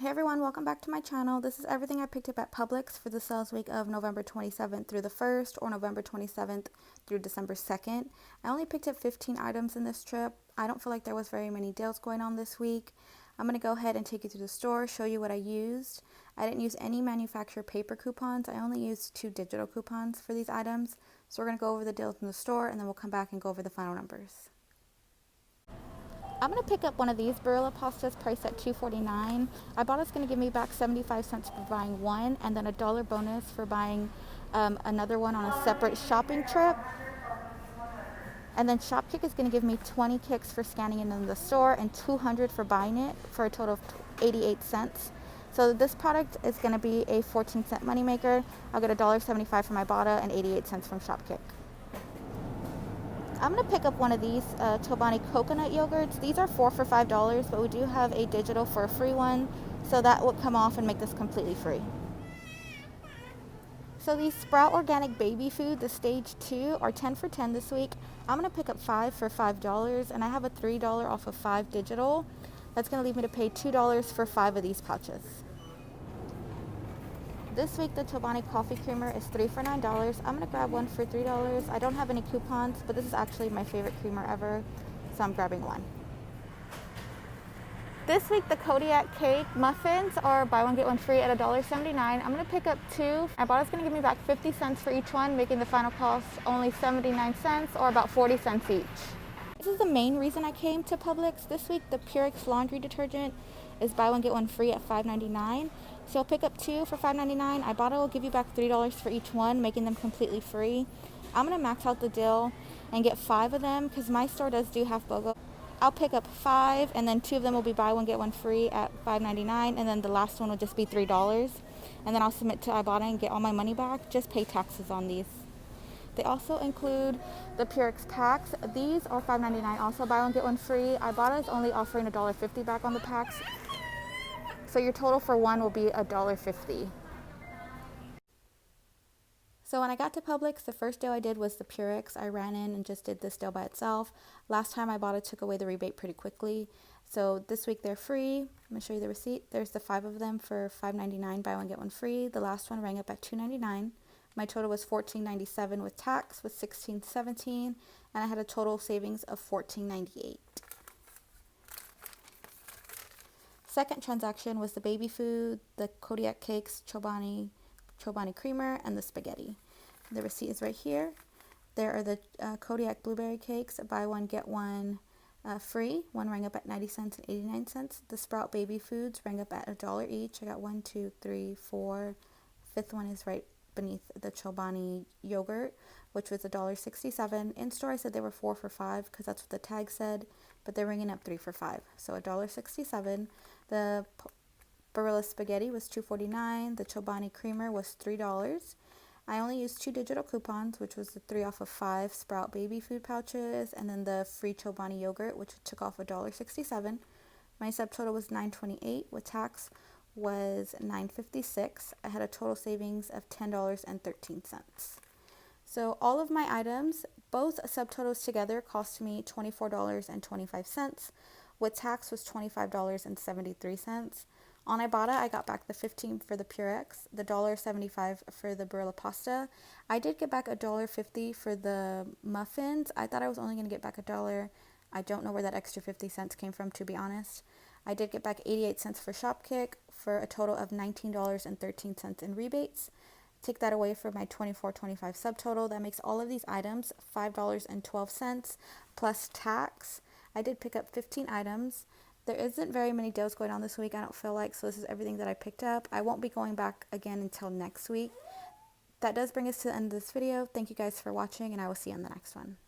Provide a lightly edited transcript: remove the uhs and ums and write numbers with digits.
Hey everyone, welcome back to my channel. This is everything I picked up at Publix for the sales week of November 27th through the 1st or November 27th through December 2nd. I only picked up 15 items in this trip. I don't feel like there was very many deals going on this week. I'm going to go ahead and take you through the store, show you what I used. I didn't use any manufacturer paper coupons. I only used 2 digital coupons for these items. So we're going to go over the deals in the store and then we'll come back and go over the final numbers. I'm going to pick up one of these Barilla pastas priced at $2.49. I bought it's going to give me back 75 cents for buying one and then $1 bonus for buying another one on a separate shopping trip. And then Shopkick is going to give me 20 kicks for scanning it in the store and 200 for buying it for a total of 88 cents. So this product is going to be a 14-cent moneymaker. I'll get $1.75 from Ibotta and 88 cents from Shopkick. I'm going to pick up one of these Chobani coconut yogurts. These are 4 for $5, but we do have a digital for a free one, so that would come off and make this completely free. So these Sprout Organic Baby Food, the Stage 2, are 10 for $10 this week. I'm going to pick up 5 for $5, and I have a $3 off of 5 digital. That's going to leave me to pay $2 for 5 of these pouches. This week, the Chobani Coffee Creamer is 3 for $9. I'm going to grab one for $3. I don't have any coupons, but this is actually my favorite creamer ever, so I'm grabbing one. This week, the Kodiak Cake Muffins are buy one, get one free at $1.79. I'm going to pick up 2. Ibotta's going to give me back 50 cents for each one, making the final cost only 79 cents or about 40 cents each. This is the main reason I came to Publix. This week, the PUREX laundry detergent is buy one, get one free at $5.99. So pick up 2 for $5.99. Ibotta will give you back $3 for each one, making them completely free. I'm going to max out the deal and get 5 of them because my store do have BOGO. I'll pick up 5 and then 2 of them will be buy one, get one free at $5.99, and then the last one will just be $3. And then I'll submit to Ibotta and get all my money back. Just pay taxes on these. They also include the PUREX packs. These are $5.99. Also buy one, get one free. Ibotta is only offering $1.50 back on the packs. So your total for one will be $1.50. So when I got to Publix, the first deal I did was the PUREX. I ran in and just did this deal by itself. Last time Ibotta took away the rebate pretty quickly. So this week they're free. I'm going to show you the receipt. There's the 5 of them for $5.99. Buy one, get one free. The last one rang up at $2.99. My total was $14.97 with tax, with $16.17, and I had a total savings of $14.98. Second transaction was the baby food, the Kodiak cakes, Chobani creamer, and the spaghetti. The receipt is right here. There are the Kodiak blueberry cakes, buy one, get one free. One rang up at 90 cents and 89 cents. The Sprout baby foods rang up at $1 each. I got 1, 2, 3, 4. Fifth one is right beneath the Chobani yogurt, which was $1.67. In store I said they were 4 for $5 because that's what the tag said, but they're ringing up 3 for $5, so $1.67. The Barilla spaghetti was $2.49. The Chobani creamer was $3. I only used 2 digital coupons, which was the 3 off of 5 Sprout baby food pouches, and then the free Chobani yogurt, which took off $1.67. My subtotal was $9.28 with tax was $9.56. I had a total savings of $10.13. So all of my items, both subtotals together, cost me $24.25. With tax was $25.73. On Ibotta, I got back the 15 for the PUREX, the $1.75 for the Barilla pasta. I did get back $1.50 for the muffins. I thought I was only going to get back $1. I don't know where that extra 50 cents came from, to be honest. I did get back 88 cents for Shopkick for a total of $19.13 in rebates. Take that away from my $24.25 subtotal. That makes all of these items $5.12 plus tax. I did pick up 15 items. There isn't very many deals going on this week, I don't feel like, so this is everything that I picked up. I won't be going back again until next week. That does bring us to the end of this video. Thank you guys for watching, and I will see you on the next one.